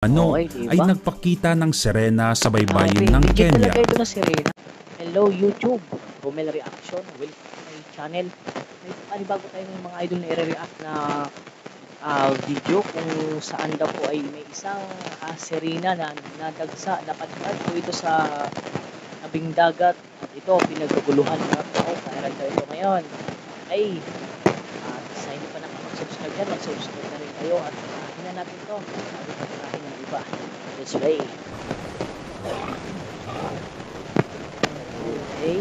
Ano Okey, 'di ay ba? nagpakita ng sirena sa Grabe, baybayin ng legit Kenya. talaga ito na sirena. Hello YouTube, Romel Reaction, welcome to my channel. May panibago tayong mga idol na ire-react na video kung saan daw po ay may isang sirena na nadagsa, napadpad po ito sa tabing dagat. At ito, pinagkaguluhan ng mga tao, viral daw ito ngayon. Ay, sa hindi pa nakapag-subscribe dyan, mag-subscribe na rin kayo at tingnan natin to bago patirahin ng iba. Let's play. Okay.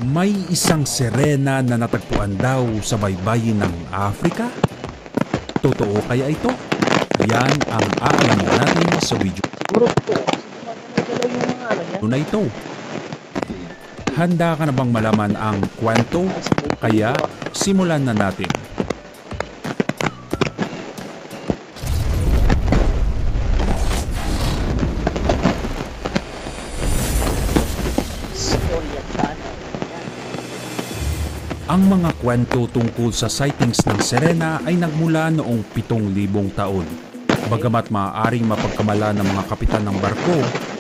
May isang sirena na natagpuan daw sa baybayin ng Africa? Totoo kaya ito? Yan ang aalamin natin sa video Siguro po, gumagalaw yung mga ano niya. na ito. Handa ka na bang malaman ang kwento? Kaya simulan na natin. Storya channel. Yan. Ang mga kwento tungkol sa sightings ng sirena ay nagmula noong 7,000 taon. Bagamat maaaring mapagkamala ng mga kapitan ng barko,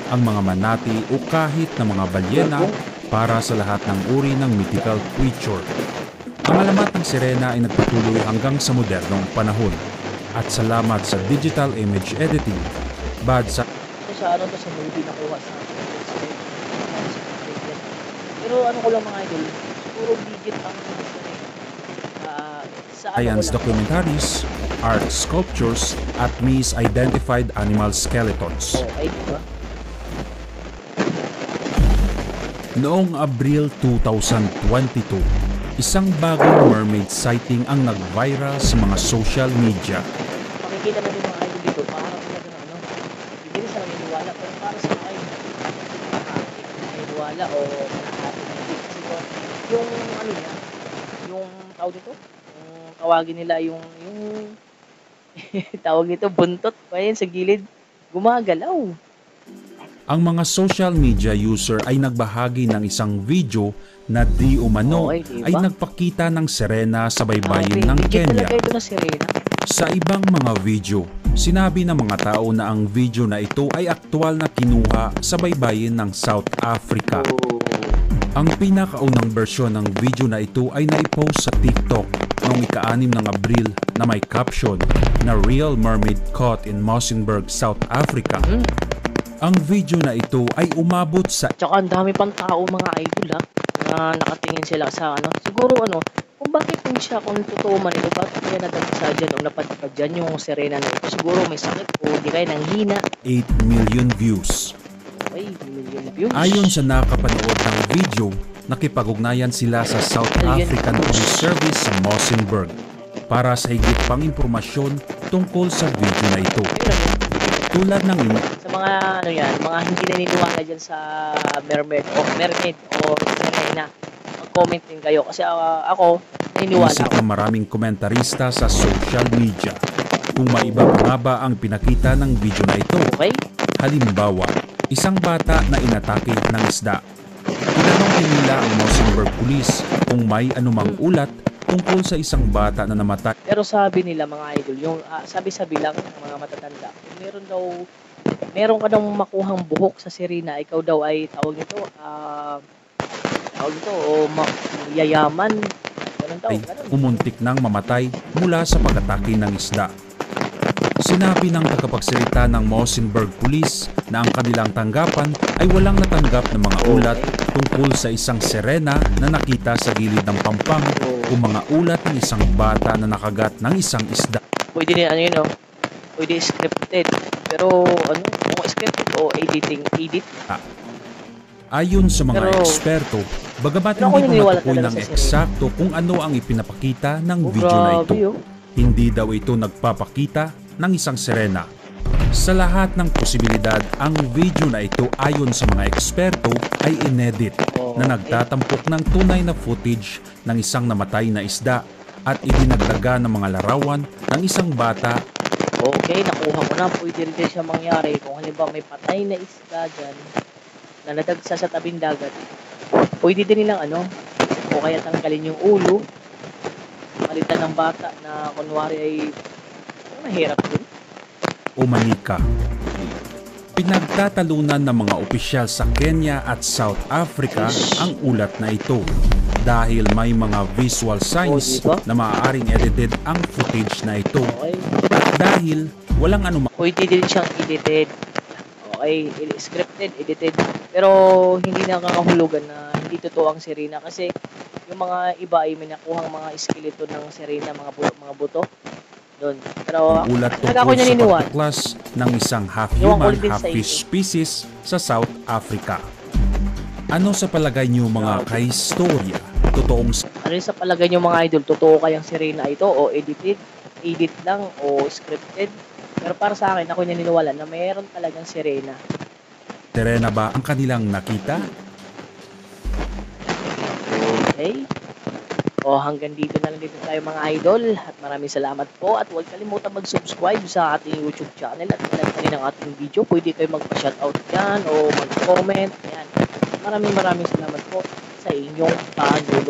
ang mga manati o kahit na mga balyena para sa lahat ng uri ng mythical creature. Ang alamat ng sirena ay nagpatuloy hanggang sa modernong panahon. At salamat sa digital image editing, bad sa Ito sa ano to sa movie nakuha sa pero ano ko lang mga idol, siguro digit ang sirena. Sa ano ko science lang. documentaries, art sculptures, at misidentified animal skeletons. Okay, di ba? Noong Abril 2022, isang bagong mermaid sighting ang nag-viral sa mga social media. Makikita natin mga idol dito, para talaga na ano, hindi rin sa naniniwala, pero para sa mga idol, naniniwala o nakahati na hindi. Kasi yung ano niya, yung tawag dito, yung tawagin nila yung tawag dito, buntot, pa sa gilid, gumagalaw. Ang mga social media user ay nagbahagi ng isang video na di umano Okay, diba? ay nagpakita ng sirena sa baybayin Grabe, ng legit Kenya. talaga ito na sirena. Sa ibang mga video, sinabi ng mga tao na ang video na ito ay aktwal na kinuha sa baybayin ng South Africa. Oh, Ang pinakaunang bersyon ng video na ito ay naipost sa TikTok noong ika-6 ng Abril na may caption na Real Mermaid Caught in Mossenburg, South Africa. Ang video na ito ay umabot sa tsaka ang dami pang tao mga idol na nakatingin sila sa ano. Siguro ano, kung bakit kung siya, kung totoo man ito, bakit kaya nadagsa dyan o napadpad dyan yung sirena na ito? Siguro may sakit o di kaya nanghina. 8 million views. Ay, million views. Ayon sa nakapanood ng video, nakipag-ugnayan sila sa South African Police Service sa Mossenburg para sa higit pang impormasyon tungkol sa video na ito. Tulad ng Sa mga ano yan, mga hindi naniniwala dyan sa mermaid o sirena, mag-comment din kayo. Kasi ako, naniniwala isip ako. ng maraming komentarista sa social media kung may iba pa nga ba ang pinakita ng video na ito. Okay? Halimbawa, isang bata na inatake ng isda. Tinanong din nila ang Mossenburg Police kung may anumang ulat tungkol sa isang bata na namatay Pero sabi nila mga idol, yung sabi-sabi lang ng mga matatanda, kung meron ka daw makuhang buhok sa sirena, ikaw daw ay tawag nito, yayaman. Ganun daw, ay ganun. umuntik nang mamatay mula sa pag-atake ng isda. Sinabi ng tagapagsalita ng Mossenburg Police na ang kanilang tanggapan ay walang natanggap ng mga ulat tungkol sa isang sirena na nakita sa gilid ng pampang o mga ulat ng isang bata na nakagat ng isang isda. Pwede din ano yun, no? Pwede scripted. Pero ano, kung scripted o edit. Ayon sa mga Pero- eksperto, bagamat Pero ako hindi pa naniniwala matukoy talaga ng sa sirena. eksakto kung ano ang ipinapakita ng Oh, video na grabe, ito. oh. Hindi daw ito nagpapakita ng isang sirena. Sa lahat ng posibilidad, ang video na ito ayon sa mga eksperto ay inedit na nagtatampok ng tunay na footage ng isang namatay na isda at idinagdaga ng mga larawan ng isang bata. Okay, nakuha ko na. Pwede rin din siya mangyari kung halimbawa may patay na isda dyan na nadagsa sa tabing dagat. Pwede din nilang ano, o kaya tanggalin yung ulo, palitan ng bata na kunwari ay Mahirap dun. o manika. Pinagtatalunan ng mga opisyal sa Kenya at South Africa ang ulat na ito dahil may mga visual signs diba? na maaaring edited ang footage na ito. Okay. At dahil walang anumang Pwede din siyang edited. Okay, scripted, edited. Pero hindi nakakahulugan na hindi totoo ang sirena kasi yung mga iba ay may nakuhang mga skeleton ng sirena, mga buto doon. Pero ulat talaga ako tungkol sa naniniwala. pagtuklas ng isang Ewan ko half-human, din sa half-fish inyo. species sa South Africa. Ano sa palagay niyo mga kahistorya? Totoong Ano yung sa palagay nyo mga idol? Totoo kayang sirena ito o edit lang o scripted? Pero para sa akin, ako naniniwala na mayroon talagang sirena. sirena ba ang kanilang nakita? Okay? O hanggang dito na lang dito tayo mga idol at maraming salamat po at huwag kalimutan mag-subscribe sa ating YouTube channel at like pa rin ang ating video. Pwede kayo magpa-shoutout dyan o mag-comment. Ayan. Maraming salamat po sa inyong panunood.